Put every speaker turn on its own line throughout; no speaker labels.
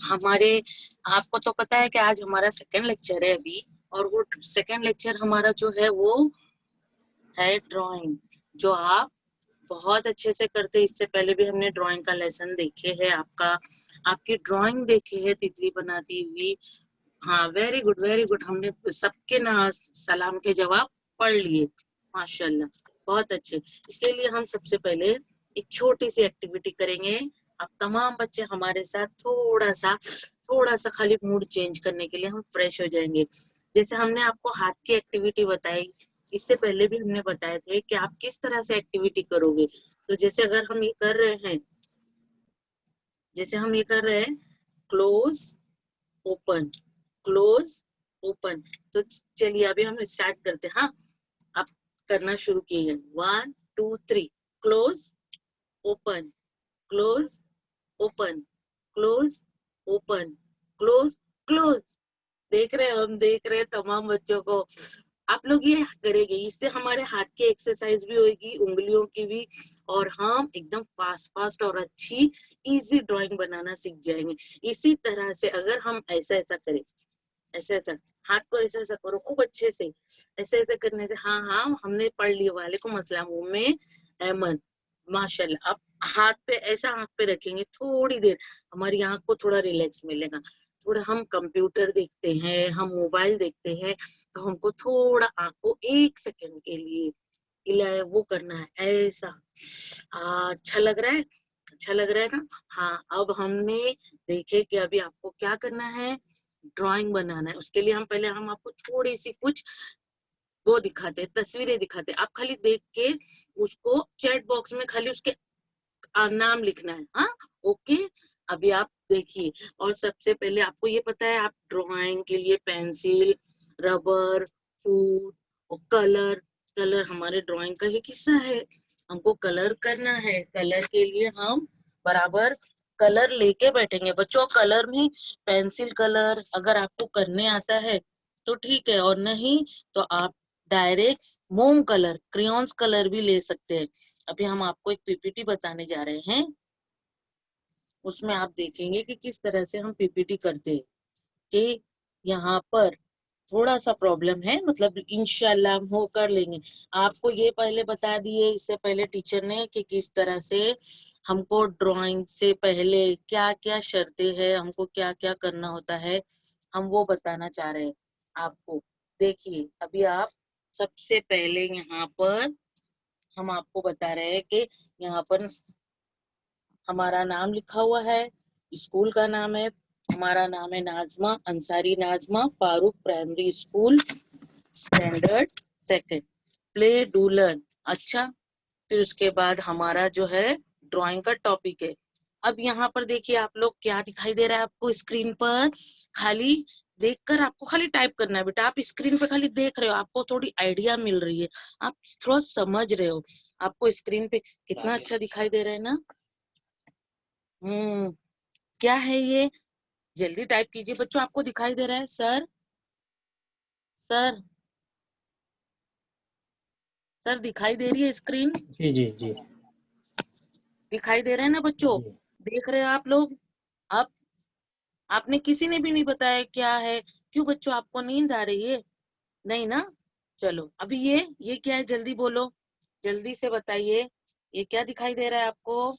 हमारे आपको तो पता है कि आज हमारा सेकंड लेक्चर है अभी, और वो सेकंड लेक्चर हमारा जो है वो है ड्राइंग, जो आप बहुत अच्छे से करते हैं। इससे पहले भी हमने ड्राइंग का लेसन देखे है, आपकी ड्राइंग देखी है तितली बनाती हुई। हाँ, वेरी गुड वेरी गुड। हमने सबके ना सलाम के जवाब पढ़ लिए, माशाल्लाह, बहुत अच्छे। इसके लिए हम सबसे पहले एक छोटी सी एक्टिविटी करेंगे। आप तमाम बच्चे हमारे साथ थोड़ा सा खाली मूड चेंज करने के लिए हम फ्रेश हो जाएंगे। जैसे हमने आपको हाथ की एक्टिविटी बताई, इससे पहले भी हमने बताए थे कि आप किस तरह से एक्टिविटी करोगे। तो जैसे अगर हम ये कर रहे हैं, जैसे हम ये कर रहे हैं, क्लोज ओपन क्लोज ओपन, तो चलिए अभी हम स्टार्ट करते हैं। हाँ, आप करना शुरू कीजिए। 1 2 3, close open close open close open close close. देख रहे हैं, हम देख रहे हैं तमाम बच्चों को। आप लोग ये करेंगे, इससे हमारे हाथ की एक्सरसाइज भी होगी, उंगलियों की भी, और हम एकदम फास्ट फास्ट और अच्छी इजी ड्राइंग बनाना सीख जाएंगे। इसी तरह से अगर हम ऐसा ऐसा करें, ऐसे ऐसा हाथ को ऐसा ऐसा करो खूब अच्छे से, ऐसे ऐसे करने से, हाँ हाँ हमने पढ़ लिया, वालेकुम अस्सलाम, मुंह में एमन, माशाल्लाह। अब हाथ पे ऐसा आंख पे रखेंगे, थोड़ी देर हमारी आंख को थोड़ा रिलैक्स मिलेगा। थोड़ा हम कंप्यूटर देखते हैं, हम मोबाइल देखते हैं, तो हमको थोड़ा आंख को 1 सेकंड के लिए वो करना है ऐसा। अच्छा लग रहा है, अच्छा लग रहा है ना। हाँ, अब हमने देखे कि अभी आपको क्या करना है, ड्राइंग बनाना है। उसके लिए हम आपको थोड़ी सी कुछ वो दिखाते हैं, तस्वीरें दिखाते हैं। आप खाली देख के उसको चैट बॉक्स में खाली उसके नाम लिखना है। हाँ, ओके। अभी आप देखिए, और सबसे पहले आपको ये पता है, आप ड्राइंग के लिए पेंसिल, रबर, फूड और कलर, कलर हमारे ड्राइंग का ही हिस्सा है। हमको कलर करना है, कलर के लिए हम बराबर कलर लेके बैठेंगे। बच्चों, कलर में पेंसिल कलर अगर आपको करने आता है तो ठीक है, और नहीं तो आप डायरेक्ट मोम कलर, क्रेयॉन्स कलर भी ले सकते हैं। अभी हम आपको एक पीपीटी बताने जा रहे हैं, उसमें आप देखेंगे कि किस तरह से हम पीपीटी करते हैं। कि यहाँ पर थोड़ा सा प्रॉब्लम है, मतलब इंशाल्लाह हम हो कर लेंगे। आपको ये पहले बता दिए इससे पहले टीचर ने कि किस तरह से हमको ड्राइंग से पहले क्या क्या शर्तें हैं, हमको क्या क्या करना होता है, हम वो बताना चाह रहे हैं आपको। देखिए, अभी आप सबसे पहले यहाँ पर हम आपको बता रहे हैं कि यहाँ पर हमारा नाम लिखा हुआ है, स्कूल का नाम है, हमारा नाम है Najma Ansari, Najma Farooq primary school, standard second, play do learn. अच्छा, फिर उसके बाद हमारा जो है ड्राइंग का टॉपिक है। अब यहाँ पर देखिए आप लोग, क्या दिखाई दे रहा है आपको स्क्रीन पर, खाली देखकर आपको खाली टाइप करना है बेटा। आप स्क्रीन पे खाली देख रहे हो, आपको थोड़ी आइडिया मिल रही है, आप थोड़ा समझ रहे हो। आपको स्क्रीन पे कितना अच्छा दिखाई दे रहा है ना। क्या है ये, जल्दी टाइप कीजिए बच्चों। आपको दिखाई दे रहा है सर, सर सर दिखाई दे रही है स्क्रीन?
जी जी जी
दिखाई दे रहा है ना बच्चों?
जी।
देख रहे हैं आप लोग? आप आपने किसी ने भी नहीं बताया क्या है? क्यों बच्चों, आपको नींद आ रही है? नहीं ना। चलो, अभी ये क्या है, जल्दी बोलो, जल्दी से बताइए। ये क्या दिखाई दे रहा है आपको?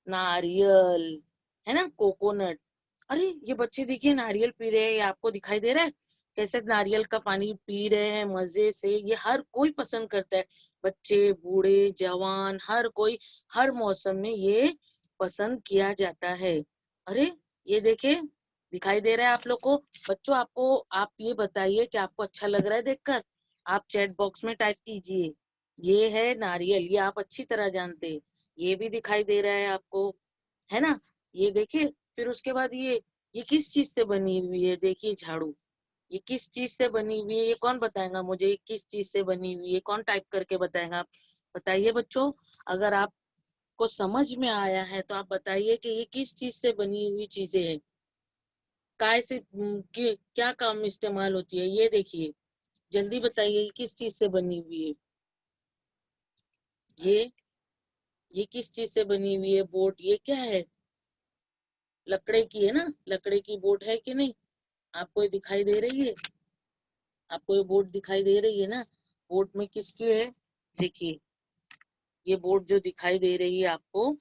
नारियल, है ना, कोकोनट। अरे ये बच्चे देखिए नारियल पी रहे हैं, ये आपको दिखाई दे रहा है कैसे नारियल का पानी पी रहे हैं मजे से। ये हर कोई पसंद करता है, बच्चे, बूढ़े, जवान, हर कोई, हर मौसम में ये पसंद किया जाता है। अरे ये देखे, दिखाई दे रहा है आप लोग को? बच्चों, आपको, आप ये बताइए कि आपको अच्छा लग रहा है देखकर? आप चैट बॉक्स में टाइप कीजिए, ये है नारियल, ये आप अच्छी तरह जानते हैं। ये भी दिखाई दे रहा है आपको, है ना? ये देखिए, फिर उसके बाद ये किस चीज से बनी हुई है? देखिए झाड़ू, ये किस चीज से बनी हुई है? ये कौन बताएगा मुझे, ये किस चीज से बनी हुई है? कौन टाइप करके बताएगा? आप बताइए बच्चों। अगर आपको समझ में आया है तो आप बताइए कि ये किस चीज से बनी हुई चीजें हैं, काय से क्या काम में इस्तेमाल होती है। ये देखिए, जल्दी बताइए किस चीज से बनी हुई है? ये किस चीज से बनी हुई है बोट? ये क्या है? लकड़े की है ना? लकड़े की बोट है कि नहीं? आपको ये दिखाई दे रही है? आपको ये बोट दिखाई दे रही है ना? बोट में किसकी है? देखिए, ये बोट जो दिखाई दे रही है आपको,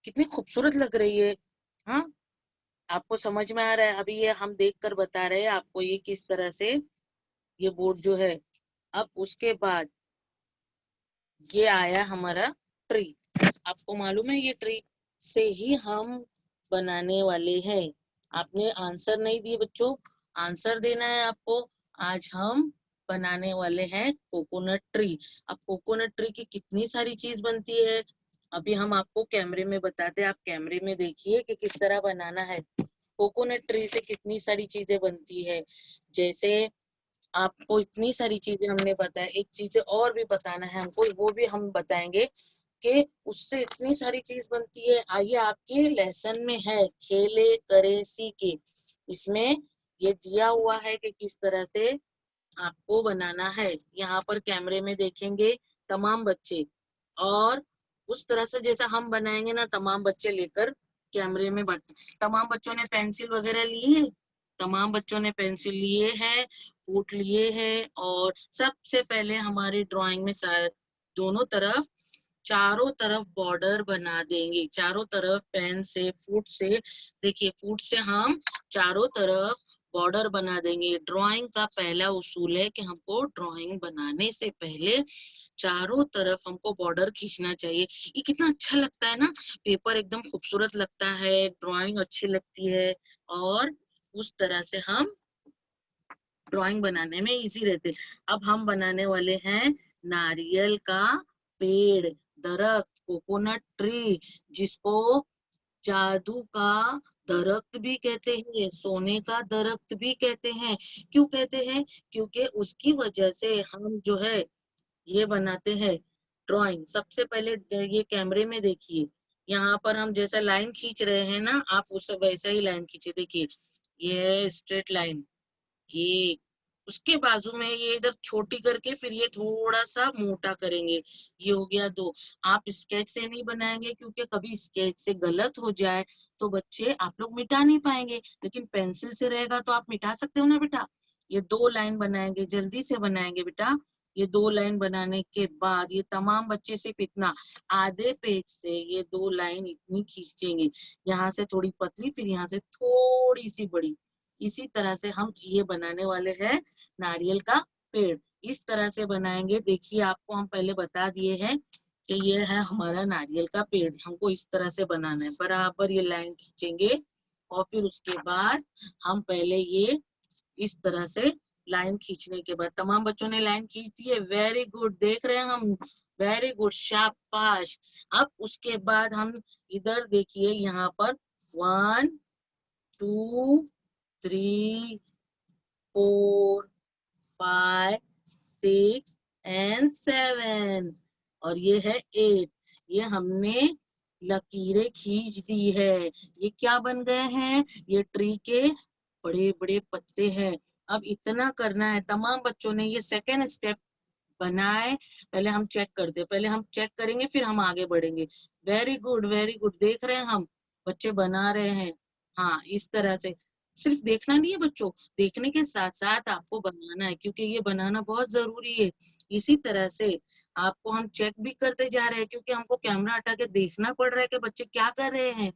कितनी खूबसूरत लग रही है। हाँ, आपको समझ में आ रहा है? अभी ये हम देख कर बता रहे हैं आपको ये किस तरह से ये बोट जो है। अब उसके बाद ये आया हमारा ट्री। आपको मालूम है ये ट्री से ही हम बनाने वाले हैं। आपने आंसर नहीं दिए बच्चों, आंसर देना है आपको। आज हम बनाने वाले हैं कोकोनट ट्री। अब कोकोनट ट्री की कितनी सारी चीज बनती है, अभी हम आपको कैमरे में बताते हैं। आप कैमरे में देखिए कि किस तरह बनाना है। कोकोनट ट्री से कितनी सारी चीजें बनती है। जैसे आपको इतनी सारी चीजें हमने बताया, एक चीज और भी बताना है हमको, वो भी हम बताएंगे कि उससे इतनी सारी चीज बनती है। आइए, आपके लेसन में है खेले करे सीखे, इसमें ये दिया हुआ है कि किस तरह से आपको बनाना है। यहाँ पर कैमरे में देखेंगे तमाम बच्चे, और उस तरह से जैसा हम बनाएंगे ना, तमाम बच्चे लेकर कैमरे में तमाम बच्चों ने पेंसिल वगैरह ली है? तमाम बच्चों ने पेंसिल लिए हैं, फूट लिए हैं, और सबसे पहले हमारी ड्राइंग में दोनों तरफ, चारों तरफ बॉर्डर बना देंगे। चारों तरफ पेन से, फूट से, देखिए फूट से हम चारों तरफ बॉर्डर बना देंगे। ड्राइंग का पहला उसूल है कि हमको ड्राइंग बनाने से पहले चारों तरफ हमको बॉर्डर खींचना चाहिए। ये कितना अच्छा लगता है ना, पेपर एकदम खूबसूरत लगता है, ड्राइंग अच्छी लगती है, और उस तरह से हम ड्राइंग बनाने में इजी रहते। अब हम बनाने वाले हैं नारियल का पेड़, दरख्त, कोकोनट ट्री, जिसको जादू का दरख्त भी कहते हैं, सोने का दरख्त भी कहते हैं। क्यों कहते हैं? क्योंकि उसकी वजह से हम जो है ये बनाते हैं ड्राइंग। सबसे पहले ये कैमरे में देखिए, यहाँ पर हम जैसा लाइन खींच रहे हैं ना, आप उस वैसा ही लाइन खींचे। देखिए, ये स्ट्रेट लाइन, ये उसके बाजू में ये इधर छोटी करके फिर ये थोड़ा सा मोटा करेंगे। ये हो गया दो। आप स्केच से नहीं बनाएंगे, क्योंकि कभी स्केच से गलत हो जाए तो बच्चे आप लोग मिटा नहीं पाएंगे, लेकिन पेंसिल से रहेगा तो आप मिटा सकते हो ना बेटा। ये दो लाइन बनाएंगे, जल्दी से बनाएंगे बेटा। ये दो लाइन बनाने के बाद ये तमाम बच्चे सिर्फ इतना, आधे पेज से ये दो लाइन इतनी खींचेंगे, यहाँ से थोड़ी पतली, फिर यहाँ से थोड़ी सी बड़ी। इसी तरह से हम ये बनाने वाले हैं नारियल का पेड़। इस तरह से बनाएंगे। देखिए, आपको हम पहले बता दिए हैं कि ये है हमारा नारियल का पेड़। हमको इस तरह से बनाना है, बराबर ये लाइन खींचेंगे, और फिर उसके बाद हम पहले ये इस तरह से लाइन खींचने के बाद, तमाम बच्चों ने लाइन खींच दी है, वेरी गुड, देख रहे हैं हम, वेरी गुड, शाबाश। अब उसके बाद हम इधर देखिए, यहाँ पर 1 2 3 4 5 6 एंड 7, और ये है 8। ये हमने लकीरें खींच दी है। ये क्या बन गए हैं? ये ट्री के बड़े बड़े पत्ते हैं। अब इतना करना है, तमाम बच्चों ने ये सेकेंड स्टेप बनाए। पहले हम चेक करते, पहले हम चेक करेंगे फिर हम आगे बढ़ेंगे। वेरी गुड, वेरी गुड, देख रहे हैं हम, बच्चे बना रहे हैं। हाँ, इस तरह से सिर्फ देखना नहीं है बच्चों, देखने के साथ साथ आपको बनाना है, क्योंकि ये बनाना बहुत जरूरी है। इसी तरह से आपको हम चेक भी करते जा रहे हैं, क्योंकि हमको कैमरा हटा के देखना पड़ रहा है कि बच्चे क्या कर रहे हैं।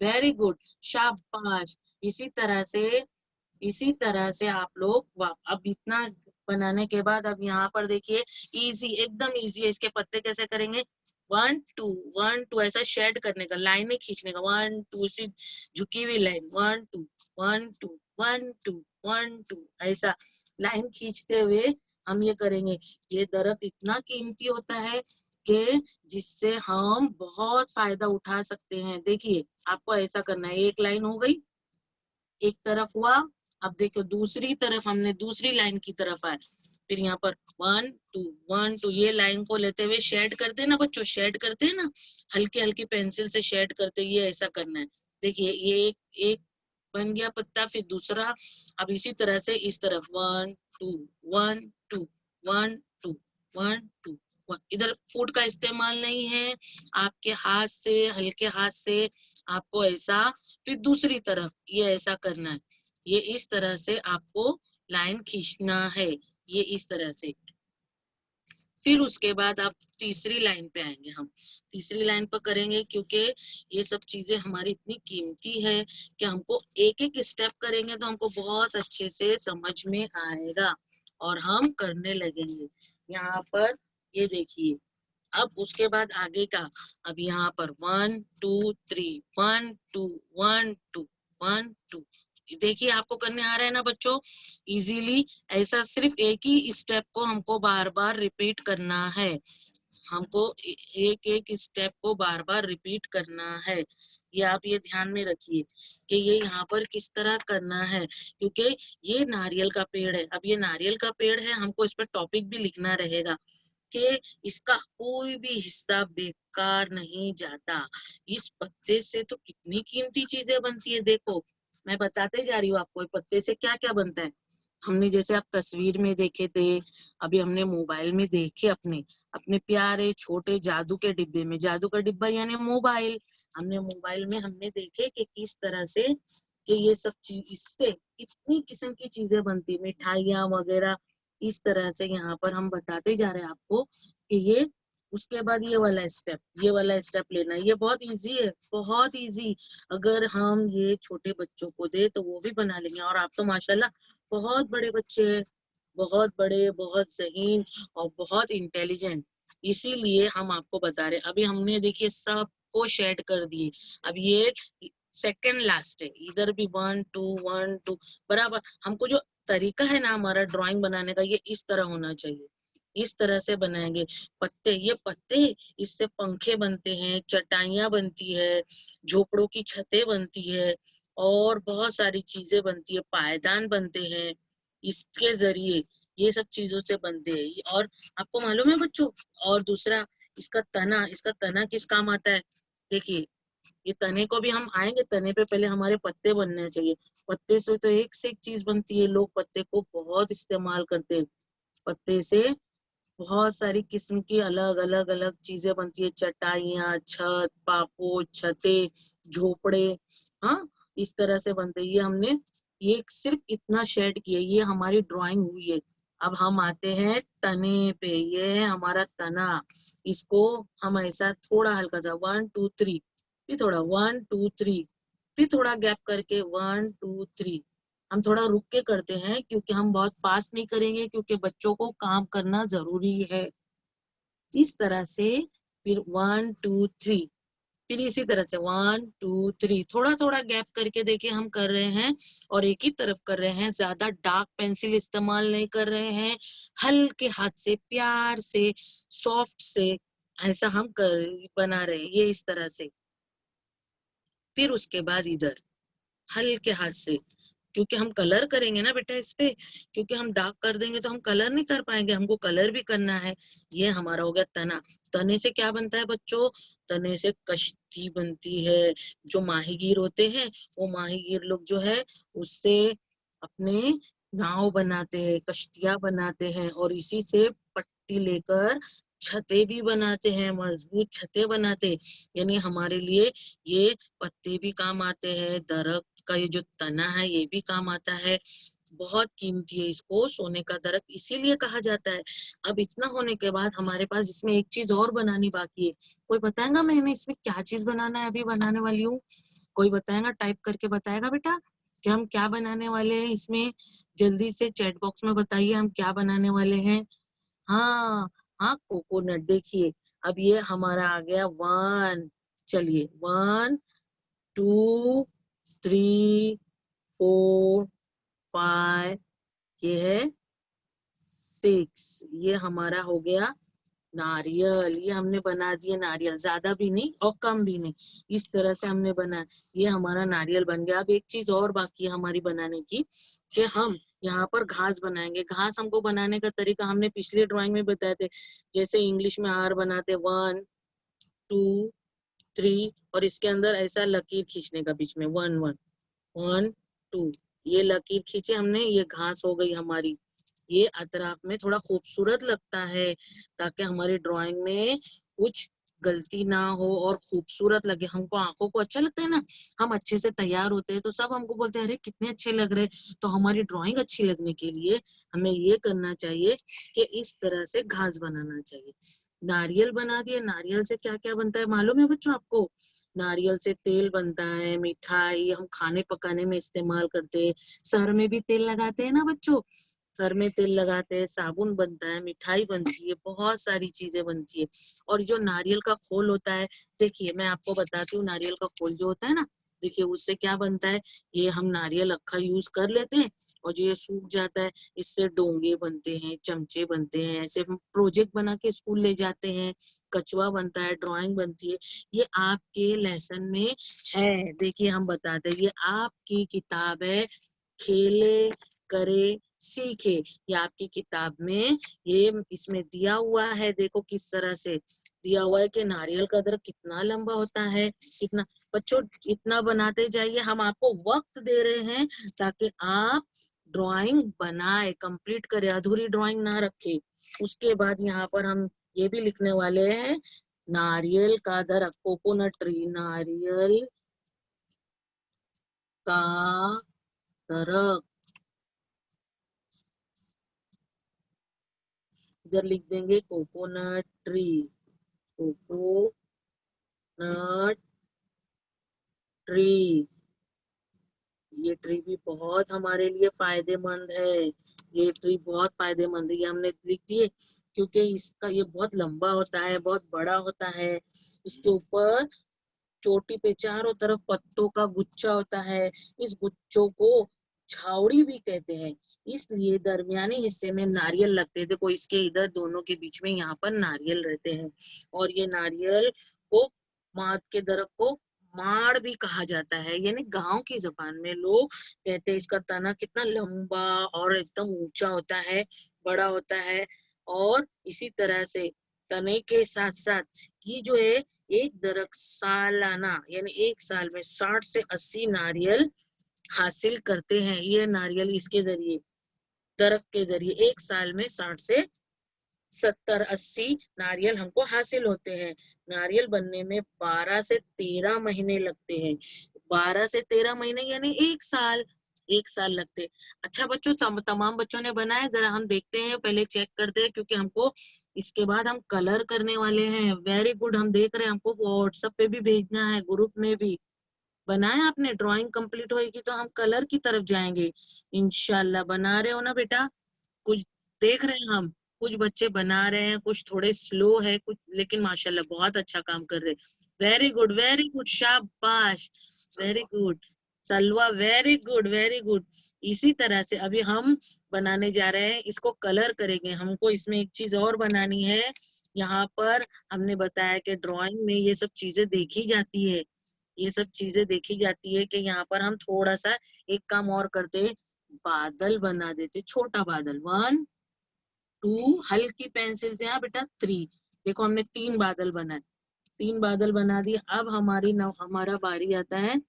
वेरी गुड, शाबाश। इसी तरह से, इसी तरह से आप लोग अब इतना बनाने के बाद अब यहाँ पर देखिए, इजी, एकदम इजी है। इसके पत्ते कैसे करेंगे? 1 2 1 2, ऐसा शेड करने का, लाइनें खींचने का, 1 2, इसी झुकी हुई लाइन, 1 2 1 2 1 2 1 2, ऐसा लाइन खींचते हुए हम ये करेंगे। ये दरख्त इतना कीमती होता है कि जिससे हम बहुत फायदा उठा सकते हैं। देखिए, आपको ऐसा करना है, एक लाइन हो गई, एक तरफ हुआ। अब देखो दूसरी तरफ, हमने दूसरी लाइन की तरफ आए, फिर यहाँ पर 1 2 1 2, ये लाइन को लेते हुए शेड करते हैं ना बच्चों, शेड करते हैं ना, हल्की हल्की पेंसिल से शेड करते, ये ऐसा करना है। देखिए, ये एक एक बन गया पत्ता, फिर दूसरा। अब इसी तरह से इस तरफ 1 टू, 1 2, 1 2, 1 2, 1। इधर फुट का इस्तेमाल नहीं है, आपके हाथ से, हल्के हाथ से आपको ऐसा, फिर दूसरी तरफ ये ऐसा करना है। ये इस तरह से आपको लाइन खींचना है, ये इस तरह से। फिर उसके बाद आप तीसरी लाइन पे आएंगे। हम तीसरी लाइन पर करेंगे, क्योंकि ये सब चीजें हमारी इतनी कीमती है कि हमको एक एक स्टेप करेंगे तो हमको बहुत अच्छे से समझ में आएगा और हम करने लगेंगे। यहाँ पर ये देखिए, अब उसके बाद आगे का, अब यहाँ पर 1 2 3, 1 2, 1 2, 1 2। देखिए आपको करने आ रहा है ना बच्चों, इजीली। ऐसा सिर्फ एक ही स्टेप को हमको बार बार रिपीट करना है। हमको एक एक स्टेप को बार बार रिपीट करना है। ये आप ये ध्यान में रखिए कि ये यहाँ पर किस तरह करना है, क्योंकि ये नारियल का पेड़ है। अब ये नारियल का पेड़ है, हमको इस पर टॉपिक भी लिखना रहेगा कि इसका कोई भी हिस्सा बेकार नहीं जाता। इस पत्ते से तो कितनी कीमती चीजें बनती है। देखो मैं बताते जा रही हूँ आपको पत्ते से क्या क्या बनता है। हमने जैसे आप तस्वीर में देखे थे, अभी हमने मोबाइल में देखे, अपने अपने प्यारे छोटे जादू के डिब्बे में, जादू का डिब्बा यानी मोबाइल, हमने मोबाइल में हमने देखे कि किस तरह से कि ये सब चीज, इससे कितनी किस्म की चीजें बनती, मिठाइयाँ वगैरह। इस तरह से यहाँ पर हम बताते जा रहे हैं आपको कि ये, उसके बाद ये वाला स्टेप लेना है। ये बहुत इजी है, बहुत इजी। अगर हम ये छोटे बच्चों को दे तो वो भी बना लेंगे। और आप तो माशाल्लाह बहुत बड़े बच्चे हैं, बहुत बड़े, बहुत ज़हीन और बहुत इंटेलिजेंट। इसीलिए हम आपको बता रहे। अभी हमने देखिए सबको शेड कर दिए। अब ये सेकंड लास्ट है, इधर भी 1 2 1 2 बराबर। हमको जो तरीका है ना हमारा ड्राइंग बनाने का, ये इस तरह होना चाहिए। इस तरह से बनाएंगे। पत्ते, ये पत्ते, इससे पंखे बनते हैं, चटाइयां बनती है, झोपड़ों की छतें बनती है, और बहुत सारी चीजें बनती है, पायदान बनते हैं इसके जरिए। ये सब चीजों से बनते हैं। और आपको मालूम है बच्चों, और दूसरा, इसका तना किस काम आता है। देखिए ये तने को भी हम आएंगे, तने पे पहले हमारे पत्ते बनने चाहिए। पत्ते से तो एक से एक चीज बनती है। लोग पत्ते को बहुत इस्तेमाल करते हैं। पत्ते से बहुत सारी किस्म की अलग अलग अलग चीजें बनती है, चटाइयाँ, छत, पापोच, छतें, झोपड़े। हाँ, इस तरह से बनते हैं। ये हमने ये सिर्फ इतना शेड किया, ये हमारी ड्राइंग हुई है। अब हम आते हैं तने पे। ये है हमारा तना। इसको हम ऐसा थोड़ा हल्का सा 1 2 3, फिर थोड़ा 1 2 3, फिर थोड़ा गैप करके 1 2 3। हम थोड़ा रुक के करते हैं, क्योंकि हम बहुत फास्ट नहीं करेंगे, क्योंकि बच्चों को काम करना जरूरी है। इस तरह से फिर 1 2 3, फिर इसी तरह से 1 2 3, थोड़ा थोड़ा गैप करके देखिए हम कर रहे हैं। और एक ही तरफ कर रहे हैं, ज्यादा डार्क पेंसिल इस्तेमाल नहीं कर रहे हैं। हल्के हाथ से, प्यार से, सॉफ्ट से ऐसा हम कर बना रहे हैं, ये इस तरह से। फिर उसके बाद इधर हल्के हाथ से, क्योंकि हम कलर करेंगे ना बेटा इस पे, क्योंकि हम डार्क कर देंगे तो हम कलर नहीं कर पाएंगे, हमको कलर भी करना है। ये हमारा हो गया तना। तने से क्या बनता है बच्चों, तने से कश्ती बनती है। जो माहीगीर होते हैं, वो माहीगीर लोग जो है उससे अपने नाव बनाते हैं, कश्तियां बनाते हैं, और इसी से पट्टी लेकर छतें भी बनाते हैं, मजबूत छतें बनाते हैं। यानी हमारे लिए ये पत्ते भी काम आते हैं, दरख्त का ये जो तना है ये भी काम आता है। बहुत कीमती है, इसको सोने का दरख्त इसीलिए कहा जाता है। अब इतना होने के बाद हमारे पास इसमें एक चीज और बनानी बाकी है। कोई बताएगा मैंने इसमें क्या चीज बनाना है, अभी बनाने वाली हूँ। कोई बताएगा, टाइप करके बताएगा बेटा कि हम क्या बनाने वाले हैं इसमें। जल्दी से चैट बॉक्स में बताइए हम क्या बनाने वाले हैं। हाँ, हाँ कोकोनट। देखिए अब ये हमारा आ गया 1। चलिए 1 2 3 4 5, ये है 6। ये हमारा हो गया नारियल। ये हमने बना दिया नारियल, ज्यादा भी नहीं और कम भी नहीं, इस तरह से हमने बना। ये हमारा नारियल बन गया। अब एक चीज और बाकी है हमारी बनाने की, कि हम यहाँ पर घास बनाएंगे। घास हमको बनाने का तरीका हमने पिछले ड्राइंग में बताए थे। जैसे इंग्लिश में आर बनाते 1 2 3, और इसके अंदर ऐसा लकीर खींचने का बीच में 1 1 1 2, ये लकीर खींचे हमने, ये घास हो गई हमारी। ये अतराफ में थोड़ा खूबसूरत लगता है, ताकि हमारी ड्राइंग में कुछ गलती ना हो और खूबसूरत लगे। हमको आंखों को अच्छा लगता है ना, हम अच्छे से तैयार होते हैं तो सब हमको बोलते हैं अरे कितने अच्छे लग रहे हैं। तो हमारी ड्राइंग अच्छी लगने के लिए हमें ये करना चाहिए कि इस तरह से घास बनाना चाहिए। नारियल बना दिए। नारियल से क्या क्या बनता है मालूम है बच्चों आपको? नारियल से तेल बनता है, मिठाई हम खाने पकाने में इस्तेमाल करते हैं, सर में भी तेल लगाते हैं ना बच्चों, सर में तेल लगाते हैं, साबुन बनता है, मिठाई बनती है, बहुत सारी चीजें बनती है। और जो नारियल का खोल होता है, देखिए मैं आपको बताती हूँ, नारियल का खोल जो होता है ना, देखिए उससे क्या बनता है, ये हम नारियल अक्खा यूज कर लेते हैं और जो ये सूख जाता है इससे डोंगे बनते हैं, चमचे बनते हैं, ऐसे हम प्रोजेक्ट बना के स्कूल ले जाते हैं, कछुआ बनता है, ड्राइंग बनती है। ये आपके लेसन में है, देखिए हम बताते हैं, ये आपकी किताब है खेले करे सीखे, ये आपकी किताब में ये इसमें दिया हुआ है। देखो किस तरह से दिया हुआ है कि नारियल का दरख्त कितना लंबा होता है, कितना। बच्चों इतना बनाते जाइए, हम आपको वक्त दे रहे हैं ताकि आप ड्राइंग बनाए, कंप्लीट करे, अधूरी ड्राइंग ना रखे। उसके बाद यहाँ पर हम ये भी लिखने वाले हैं, नारियल का दरख्त, कोकोनट ट्री, नारियल का दरख्त, इधर लिख देंगे कोकोनट ट्री, कोकोनट ट्री। ये ट्री भी बहुत हमारे लिए फायदेमंद है, ये ट्री बहुत फायदेमंद है, ये हमने लिख दिए क्योंकि इसका ये बहुत लंबा होता है, बहुत बड़ा होता है। इसके ऊपर चोटी पे चारों तरफ पत्तों का गुच्छा होता है, इस गुच्छों को झावड़ी भी कहते हैं। इसलिए दरमियाने हिस्से में नारियल लगते हैं, देखो इसके इधर दोनों के बीच में यहाँ पर नारियल रहते हैं। और ये नारियल को माद के दरख्त को माड़ भी कहा जाता है, यानी गांव की जबान में लोग कहते हैं इसका तना कितना लंबा और एकदम ऊंचा होता है, बड़ा होता है। और इसी तरह से तने के साथ साथ ये जो है एक दरख्त सालाना यानी एक साल में 60 से 80 नारियल हासिल करते हैं। ये नारियल इसके जरिए, दरख्त के जरिए एक साल में 60 से 70-80 नारियल हमको हासिल होते हैं। नारियल बनने में 12 से 13 महीने लगते हैं, 12 से 13 महीने यानी एक साल, एक साल लगते। अच्छा बच्चों, तमाम बच्चों ने बनाया, जरा हम देखते हैं, पहले चेक करते हैं क्योंकि हमको इसके बाद हम कलर करने वाले हैं। वेरी गुड, हम देख रहे हैं, हमको व्हाट्सएप पे भी भेजना है, ग्रुप में भी। बनाया आपने? ड्राइंग कंप्लीट होएगी तो हम कलर की तरफ जाएंगे इंशाल्लाह। बना रहे हो ना बेटा? कुछ देख रहे हैं हम, कुछ बच्चे बना रहे हैं, कुछ थोड़े स्लो है, कुछ लेकिन माशाल्लाह बहुत अच्छा काम कर रहे हैं। वेरी गुड, वेरी गुड, शाबाश, वेरी गुड सलवा, वेरी गुड, वेरी गुड। इसी तरह से अभी हम बनाने जा रहे हैं, इसको कलर करेंगे। हमको इसमें एक चीज और बनानी है, यहाँ पर हमने बताया कि ड्राइंग में ये सब चीजें देखी जाती है, ये सब चीजें देखी जाती है कि यहाँ पर हम थोड़ा सा एक काम और करते, बादल बना देते, छोटा बादल। 1 2, हल्की पेंसिल से, हाँ बेटा 3। देखो हमने 3 बादल बनाए, 3 बादल बना दिए। अब हमारा बारी आता है,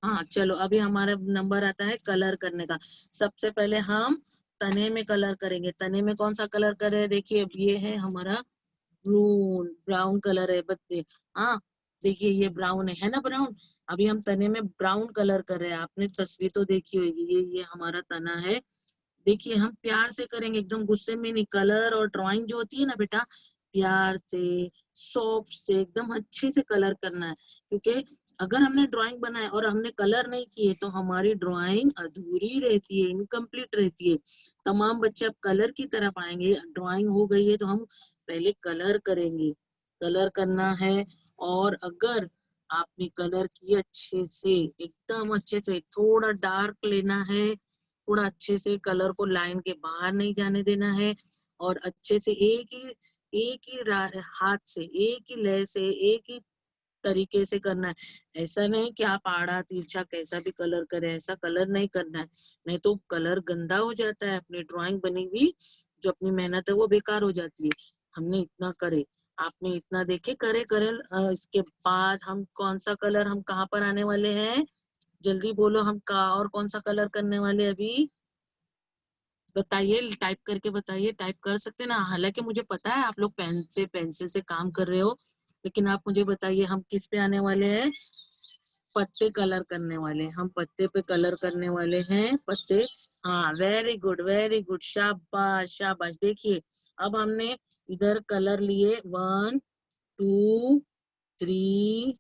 हाँ चलो अभी हमारा नंबर आता है कलर करने का। सबसे पहले हम तने में कलर करेंगे। तने में कौन सा कलर करें? देखिए अब ये है हमारा ब्राउन कलर है बच्चे। हाँ देखिए ये ब्राउन है ना, ब्राउन। अभी हम तने में ब्राउन कलर कर रहे हैं, आपने तस्वीर तो देखी होगी, ये हमारा तना है। देखिए हम प्यार से करेंगे, एकदम गुस्से में नहीं। कलर और ड्राइंग जो होती है ना बेटा, प्यार से, सॉफ्ट से, एकदम अच्छे से कलर करना है। क्योंकि अगर हमने ड्राइंग बनाए और हमने कलर नहीं किए तो हमारी ड्राइंग अधूरी रहती है, इनकम्प्लीट रहती है। तमाम बच्चे अब कलर की तरफ आएंगे। ड्राइंग हो गई है तो हम पहले कलर करेंगे, कलर करना है। और अगर आपने कलर किए अच्छे से, एकदम अच्छे से, थोड़ा डार्क लेना है, थोड़ा अच्छे से कलर को लाइन के बाहर नहीं जाने देना है। और अच्छे से हाथ से, एक ही लय से, एक ही तरीके से करना है। ऐसा नहीं कि आप आड़ा तिरछा कैसा भी कलर करें, ऐसा कलर नहीं करना है, नहीं तो कलर गंदा हो जाता है, अपनी ड्राइंग बनी हुई जो अपनी मेहनत है वो बेकार हो जाती है। हमने इतना करे, आपने इतना देखे, करे करे। इसके बाद हम कौन सा कलर, हम कहाँ पर आने वाले हैं? जल्दी बोलो, हम का और कौन सा कलर करने वाले अभी? बताइए, टाइप करके बताइए, टाइप कर सकते हैं ना। हालांकि मुझे पता है आप लोग पेन से पेंसिल से काम कर रहे हो, लेकिन आप मुझे बताइए हम किस पे आने वाले हैं। पत्ते कलर करने वाले हैं, हम पत्ते पे कलर करने वाले हैं, पत्ते। हाँ, वेरी गुड वेरी गुड, शाबाश शाबाश। देखिए अब हमने इधर कलर लिए, 1 2 3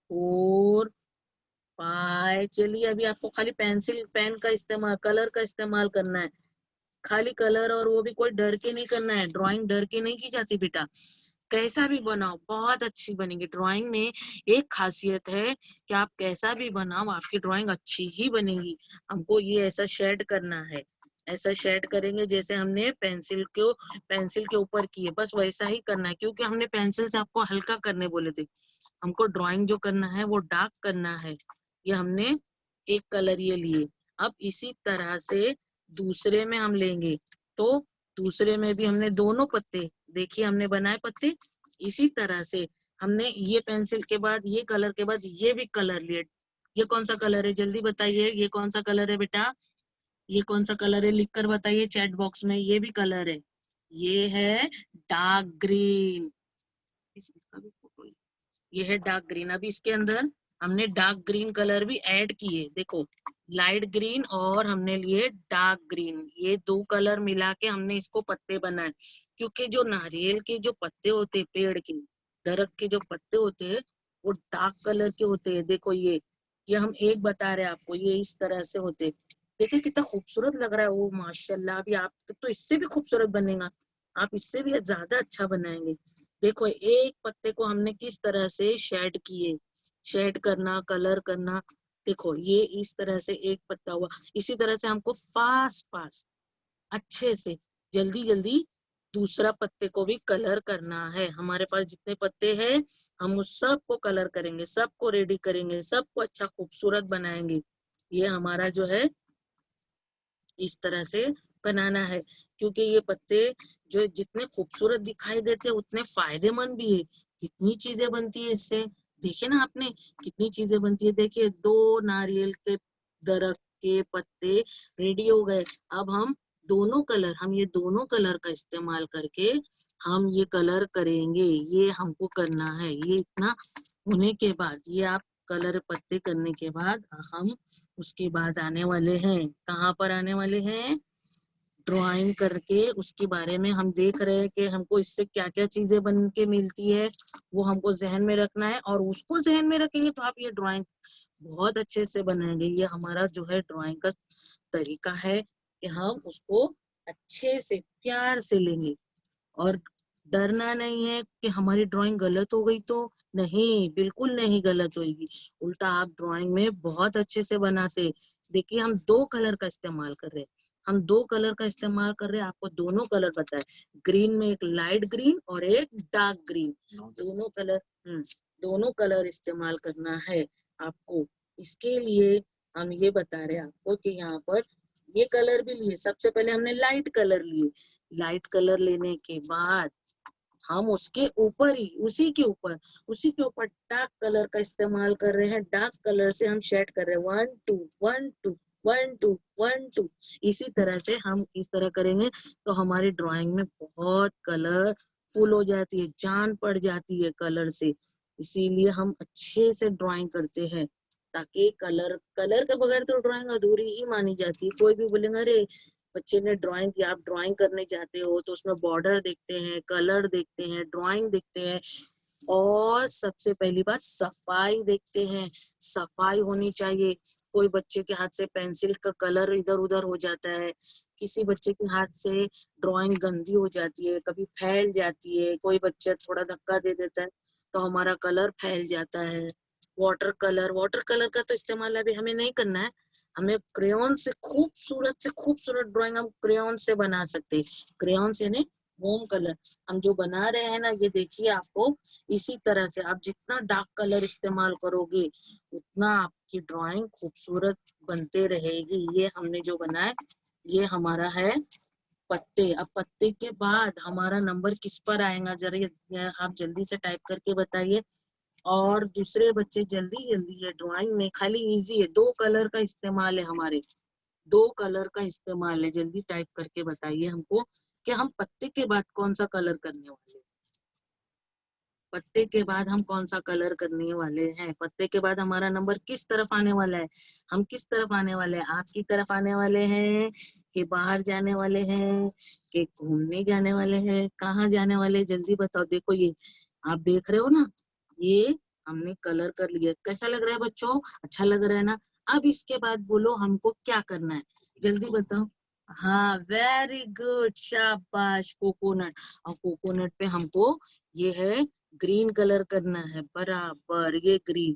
4 5। चलिए अभी आपको खाली पेंसिल पेन का इस्तेमाल, कलर का इस्तेमाल करना है, खाली कलर। और वो भी कोई डर के नहीं करना है, ड्राइंग डर के नहीं की जाती बेटा। कैसा भी बनाओ बहुत अच्छी बनेगी। ड्राइंग में एक खासियत है कि आप कैसा भी बनाओ आपकी ड्राइंग अच्छी ही बनेगी। हमको ये ऐसा शेड करना है, ऐसा शेड करेंगे जैसे हमने पेंसिल के ऊपर किए, बस वैसा ही करना है, क्योंकि हमने पेंसिल से आपको हल्का करने बोले थे। हमको ड्राइंग जो करना है वो डार्क करना है। ये हमने एक कलर ये लिए। अब इसी तरह से दूसरे में हम लेंगे, तो दूसरे में भी हमने दोनों पत्ते, देखिए हमने बनाए पत्ते। इसी तरह से हमने ये पेंसिल के बाद, ये कलर के बाद ये भी कलर लिए। ये कौन सा कलर है जल्दी बताइए, ये कौन सा कलर है बेटा, ये कौन सा कलर है लिख कर बताइए चैट बॉक्स में। ये भी कलर है, ये है डार्क ग्रीन। इसका भी फोटो, ये है डार्क ग्रीन। अभी इसके अंदर हमने डार्क ग्रीन कलर भी ऐड किए, देखो लाइट ग्रीन और हमने लिए डार्क ग्रीन, ये दो कलर मिला के हमने इसको पत्ते बनाए। क्योंकि जो नारियल के जो पत्ते होते हैं, पेड़ के दरख्त के जो पत्ते होते हैं वो डार्क कलर के होते हैं। देखो ये हम एक बता रहे हैं आपको, ये इस तरह से होते हैं। देखिए कितना खूबसूरत लग रहा है वो, माशाल्लाह। अभी आप तो इससे भी खूबसूरत बनेगा, आप इससे भी ज्यादा अच्छा बनाएंगे। देखो एक पत्ते को हमने किस तरह से शेड किए, शेड करना, कलर करना। देखो ये इस तरह से एक पत्ता हुआ। इसी तरह से हमको फास्ट फास्ट अच्छे से जल्दी जल्दी दूसरा पत्ते को भी कलर करना है। हमारे पास जितने पत्ते हैं हम उस सब को कलर करेंगे, सबको रेडी करेंगे, सबको अच्छा खूबसूरत बनाएंगे। ये हमारा जो है इस तरह से बनाना है, क्योंकि ये पत्ते जो जितने खूबसूरत दिखाई देते हैं उतने फायदेमंद भी है। कितनी चीजें बनती है इससे, देखिए ना आपने कितनी चीजें बनती है। देखिए दो नारियल के दरख्त के पत्ते रेडी हो गए। अब हम ये दोनों कलर का इस्तेमाल करके हम ये कलर करेंगे। ये हमको करना है। ये इतना होने के बाद, ये आप कलर पत्ते करने के बाद हम उसके बाद आने वाले हैं, कहाँ पर आने वाले हैं, ड्राइंग करके उसके बारे में हम देख रहे हैं कि हमको इससे क्या क्या चीजें बन के मिलती है, वो हमको जहन में रखना है। और उसको जहन में रखेंगे तो आप ये ड्राइंग बहुत अच्छे से बनाएंगे। ये हमारा जो है ड्राइंग का तरीका है कि हम उसको अच्छे से प्यार से लेंगे। और डरना नहीं है कि हमारी ड्राइंग गलत हो गई तो, नहीं बिल्कुल नहीं गलत होगी। उल्टा आप ड्राइंग में बहुत अच्छे से बनाते। देखिए हम दो कलर का इस्तेमाल कर रहे हैं, हम दो कलर का इस्तेमाल कर रहे हैं। आपको दोनों कलर पता है, ग्रीन में एक लाइट ग्रीन और एक डार्क ग्रीन, दोनों कलर दोनों कलर इस्तेमाल करना है आपको। इसके लिए हम ये बता रहे हैं आपको कि यहाँ पर ये कलर भी लिए। सबसे पहले हमने लाइट कलर लिए, लाइट कलर लेने के बाद हम उसके ऊपर ही उसी के ऊपर डार्क कलर का इस्तेमाल कर रहे हैं। डार्क कलर से हम शेड कर रहे हैं, 1 2 1 2 1 2 1 2। इसी तरह से हम इस तरह करेंगे तो हमारी ड्राइंग में बहुत कलर फुल हो जाती है, जान पड़ जाती है कलर से। इसीलिए हम अच्छे से ड्राइंग करते हैं, ताकि कलर कलर के बगैर तो ड्राइंग अधूरी ही मानी जाती है। कोई भी बोलेंगे अरे बच्चे ने ड्राइंग की, आप ड्राइंग करने जाते हो तो उसमें बॉर्डर देखते हैं, कलर देखते हैं, ड्राइंग देखते हैं, और सबसे पहली बात सफाई देखते हैं। सफाई होनी चाहिए। कोई बच्चे के हाथ से पेंसिल का कलर इधर उधर हो जाता है, किसी बच्चे के हाथ से ड्राइंग गंदी हो जाती है, कभी फैल जाती है, कोई बच्चा थोड़ा धक्का दे देता है तो हमारा कलर फैल जाता है। वाटर कलर का तो इस्तेमाल अभी हमें नहीं करना है। हमें क्रेयॉन से खूबसूरत ड्राइंग हम क्रेयॉन से बना सकते हैं। क्रेयॉन से नहीं, मोम कलर हम जो बना रहे हैं ना, ये देखिए आपको इसी तरह से आप जितना डार्क कलर इस्तेमाल करोगे उतना आपकी ड्राइंग खूबसूरत बनते रहेगी। ये हमने जो बनाया ये हमारा है पत्ते। अब पत्ते के बाद हमारा नंबर किस पर आएगा, जरा ये आप जल्दी से टाइप करके बताइए। और दूसरे बच्चे जल्दी जल्दी, ये ड्राइंग में खाली इजी है, दो कलर का इस्तेमाल है हमारे, दो कलर का इस्तेमाल है। जल्दी टाइप करके बताइए हमको कि हम पत्ते के बाद कौन सा कलर करने वाले हैं। पत्ते के बाद हम कौन सा कलर करने वाले हैं। पत्ते के बाद हमारा नंबर किस तरफ आने वाला है। हम किस तरफ आने वाले हैं, आपकी तरफ आने वाले हैं कि बाहर जाने वाले हैं कि घूमने जाने वाले हैं, कहाँ जाने वाले हैं? जल्दी बताओ। देखो ये आप देख रहे हो ना, ये हमने कलर कर लिया। कैसा लग रहा है बच्चों, अच्छा लग रहा है ना। अब इसके बाद बोलो हमको क्या करना है, जल्दी बताओ। हाँ वेरी गुड, शाबाश, कोकोनट। और कोकोनट पे हमको ये है ग्रीन कलर करना है, बराबर ये ग्रीन।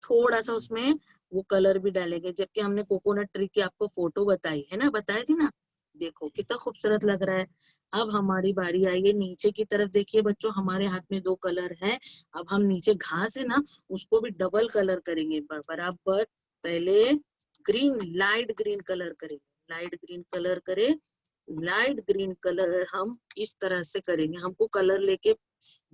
थोड़ा सा उसमें वो कलर भी डालेंगे, जबकि हमने कोकोनट ट्री की आपको फोटो बताई है ना, बताई थी ना। देखो कितना खूबसूरत लग रहा है। अब हमारी बारी आई है नीचे की तरफ। देखिए बच्चों, हमारे हाथ में दो कलर है। अब हम नीचे घास है ना, उसको भी डबल कलर करेंगे बराबर। पहले ग्रीन, लाइट ग्रीन कलर करेंगे, लाइट ग्रीन कलर करे। लाइट ग्रीन कलर हम इस तरह से करेंगे। हमको कलर लेके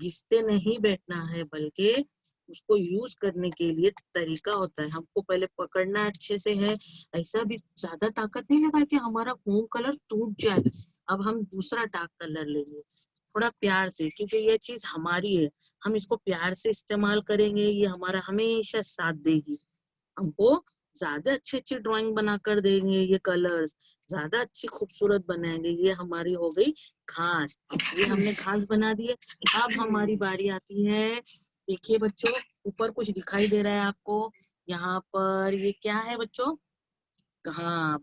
घिसते नहीं बैठना है, बल्कि उसको यूज करने के लिए तरीका होता है। हमको पहले पकड़ना अच्छे से है, ऐसा भी ज्यादा ताकत नहीं लगा कि हमारा होम कलर टूट जाए। अब हम दूसरा डार्क कलर लेंगे थोड़ा प्यार से, क्योंकि ये चीज हमारी है। हम इसको प्यार से इस्तेमाल करेंगे, ये हमारा हमेशा साथ देगी। हमको ज्यादा अच्छी अच्छी ड्राइंग बना कर देंगे, ये कलर्स ज्यादा अच्छी खूबसूरत बनाएंगे। ये हमारी हो गई घास, ये हमने घास बना दी है। अब हमारी बारी आती है। देखिए बच्चों, ऊपर कुछ दिखाई दे रहा है आपको, यहाँ पर ये क्या है बच्चों, कहाँ,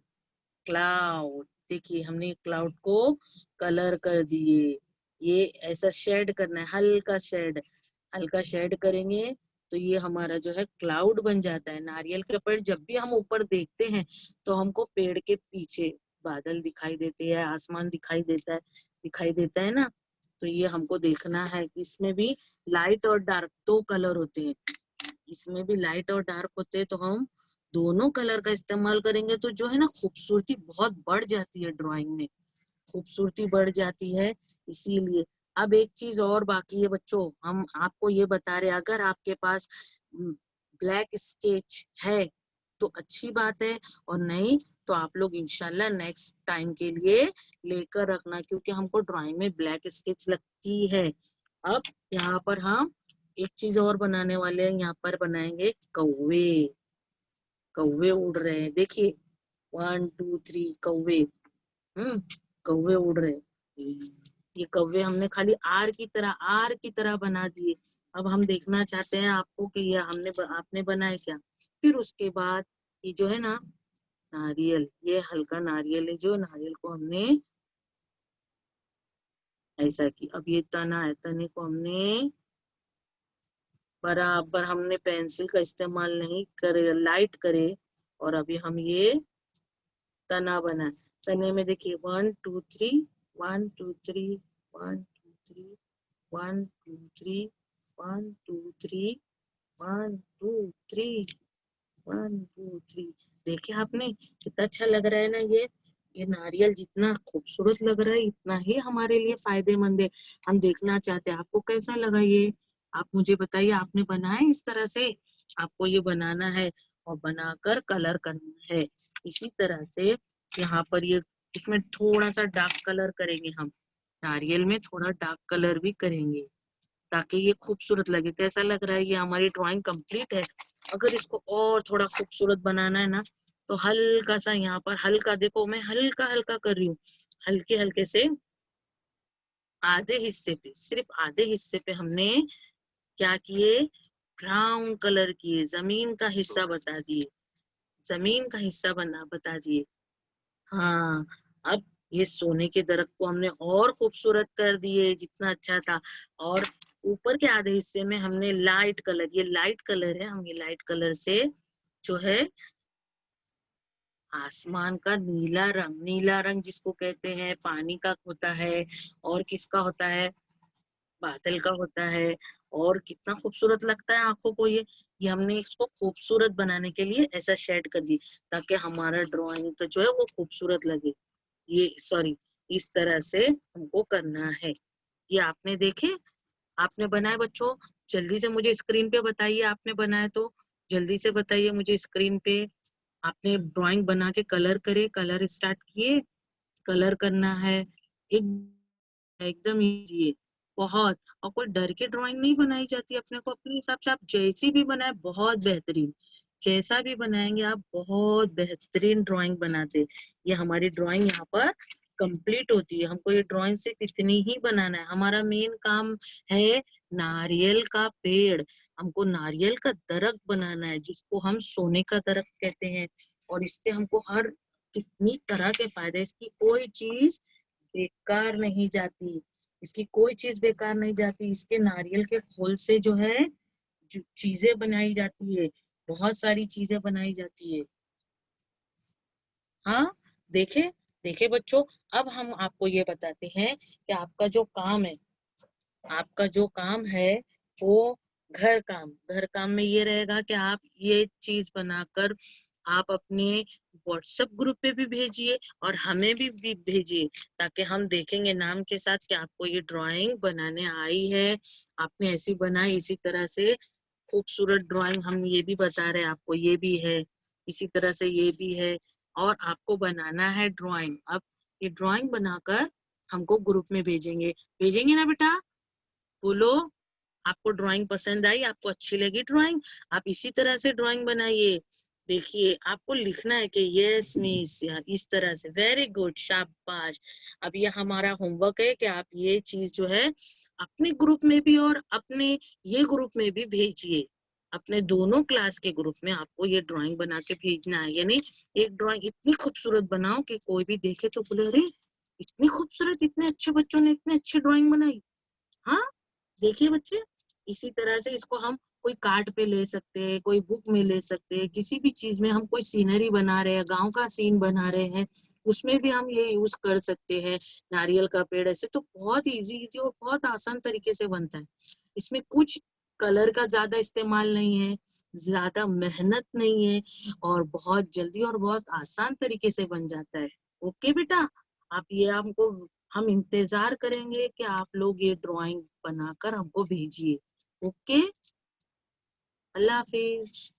क्लाउड। देखिए हमने क्लाउड को कलर कर दिए। ये ऐसा शेड करना है, हल्का शेड, हल्का शेड करेंगे तो ये हमारा जो है क्लाउड बन जाता है। नारियल के पेड़ जब भी हम ऊपर देखते हैं तो हमको पेड़ के पीछे बादल दिखाई देते हैं, आसमान दिखाई देता है ना। तो ये हमको देखना है कि इसमें भी लाइट और डार्क दो कलर होते हैं। इसमें भी लाइट और डार्क होते हैं, तो हम दोनों कलर का इस्तेमाल करेंगे तो जो है ना खूबसूरती बहुत बढ़ जाती है, ड्राइंग में खूबसूरती बढ़ जाती है। इसीलिए अब एक चीज और बाकी है बच्चों, हम आपको ये बता रहे हैं, अगर आपके पास ब्लैक स्केच है तो अच्छी बात है, और नहीं तो आप लोग इंशाल्लाह नेक्स्ट टाइम के लिए लेकर रखना, क्योंकि हमको ड्राइंग में ब्लैक स्केच लगती है। अब यहाँ पर हम एक चीज और बनाने वाले हैं, यहाँ पर बनाएंगे कौवे। कौवे उड़ रहे हैं, देखिए 1 2 3 कौवे। कौवे उड़ रहे हैं। ये कौवे हमने खाली आर की तरह बना दिए। अब हम देखना चाहते हैं आपको कि ये आपने बनाए क्या। फिर उसके बाद ये जो है ना नारियल, ये हल्का नारियल है, जो नारियल को हमने ऐसा की। अब ये तना है, तने को हमने बराबर, हमने पेंसिल का इस्तेमाल नहीं करे, लाइट करे, और अभी हम ये तना बना। तने में देखिए 1 2 3 1 2 3 1 2 3 1 2 3 1 2 3 1 2 3 1 2 3। देखिए आपने कितना अच्छा लग रहा है ना। ये नारियल जितना खूबसूरत लग रहा है इतना ही हमारे लिए फायदेमंद है। हम देखना चाहते हैं आपको कैसा लगा ये। आप मुझे बताइए, आपने बनाया इस तरह से, आपको ये बनाना है और बनाकर कलर करना है इसी तरह से। यहाँ पर ये इसमें थोड़ा सा डार्क कलर करेंगे हम, नारियल में थोड़ा डार्क कलर भी करेंगे ताकि ये खूबसूरत लगे। कैसा लग रहा है, ये हमारी ड्राइंग कंप्लीट है। अगर इसको और थोड़ा खूबसूरत बनाना है ना, तो हल्का सा यहाँ पर, हल्का देखो मैं हल्का हल्का कर रही हूँ, हल्के हल्के से आधे हिस्से पे, सिर्फ आधे हिस्से पे हमने क्या किए, ब्राउन कलर किए, जमीन का हिस्सा बता दिए, जमीन का हिस्सा बता दिए। हाँ, अब ये सोने के दरख्त को हमने और खूबसूरत कर दिए जितना अच्छा था। और ऊपर के आधे हिस्से में हमने लाइट कलर, ये लाइट कलर है, हम ये लाइट कलर से जो है आसमान का नीला रंग, नीला रंग जिसको कहते हैं पानी का होता है, और किसका होता है, बादल का होता है। और कितना खूबसूरत लगता है आंखों को ये हमने इसको खूबसूरत बनाने के लिए ऐसा शेड कर दी ताकि हमारा ड्राइंग का जो है वो खूबसूरत लगे। ये सॉरी, इस तरह से हमको करना है। ये आपने देखे, आपने बनाए बच्चों, जल्दी से मुझे स्क्रीन पे बताइए, आपने बनाए तो जल्दी से बताइए मुझे स्क्रीन पे। आपने ड्राइंग बना के कलर करे, कलर स्टार्ट किए, कलर करना है, एकदम इजी है बहुत। और कोई डर के ड्राइंग नहीं बनाई जाती, अपने को अपने हिसाब से आप जैसी भी बनाए बहुत बेहतरीन, जैसा भी बनाएंगे आप बहुत बेहतरीन ड्राइंग बनाते। ये हमारी ड्राइंग यहाँ पर कंप्लीट होती है। हमको ये ड्राइंग सिर्फ इतनी ही बनाना है। हमारा मेन काम है नारियल का पेड़। हमको नारियल का दरख्त बनाना है, जिसको हम सोने का दरख्त कहते हैं। और इससे हमको हर कितनी तरह के फायदे, इसकी कोई चीज बेकार नहीं जाती, इसकी कोई चीज बेकार नहीं जाती। इसके नारियल के खोल से जो है जो चीजें बनाई जाती है, बहुत सारी चीजें बनाई जाती है। हाँ, देखे देखे बच्चों। अब हम आपको ये बताते हैं कि आपका जो काम है, आपका जो काम है वो घर काम में ये रहेगा कि आप ये चीज बनाकर आप अपने व्हाट्सएप ग्रुप पे भी भेजिए और हमें भी भेजिए, ताकि हम देखेंगे नाम के साथ कि आपको ये ड्राइंग बनाने आई है, आपने ऐसी बनाई। इसी तरह से खूबसूरत ड्राइंग हम ये भी बता रहे हैं आपको, ये भी है, इसी तरह से ये भी है। और आपको बनाना है ड्राइंग। अब ये ड्राइंग बनाकर हमको ग्रुप में भेजेंगे, भेजेंगे ना बेटा? बोलो, आपको ड्राइंग पसंद आई, आपको अच्छी लगी ड्राइंग? आप इसी तरह से ड्राइंग बनाइए। देखिए, आपको लिखना है कि यस मिस, इस तरह से। वेरी गुड, शाबाश। अब ये हमारा होमवर्क है कि आप ये चीज जो है अपने ग्रुप में भी और अपने ये ग्रुप में भी भेजिए। अपने दोनों क्लास के ग्रुप में आपको ये ड्राइंग बना के भेजना है। यानी एक ड्राइंग इतनी खूबसूरत बनाओ कि कोई भी देखे तो बोले, अरे इतनी खूबसूरत, इतने अच्छे बच्चों ने इतनी अच्छी ड्राइंग बनाई। हाँ, देखिए बच्चे, इसी तरह से इसको हम कोई कार्ड पे ले सकते हैं, कोई बुक में ले सकते हैं, किसी भी चीज में। हम कोई सीनरी बना रहे हैं, गांव का सीन बना रहे हैं, उसमें भी हम ये यूज कर सकते हैं। नारियल का पेड़ ऐसे तो बहुत इजी इजी और बहुत आसान तरीके से बनता है। इसमें कुछ कलर का ज्यादा इस्तेमाल नहीं है, ज्यादा मेहनत नहीं है, और बहुत जल्दी और बहुत आसान तरीके से बन जाता है। ओके बेटा, आप ये हमको, हम इंतजार करेंगे कि आप लोग ये ड्राइंग बनाकर हमको भेजिए। ओके, अल्लाह हाफिज।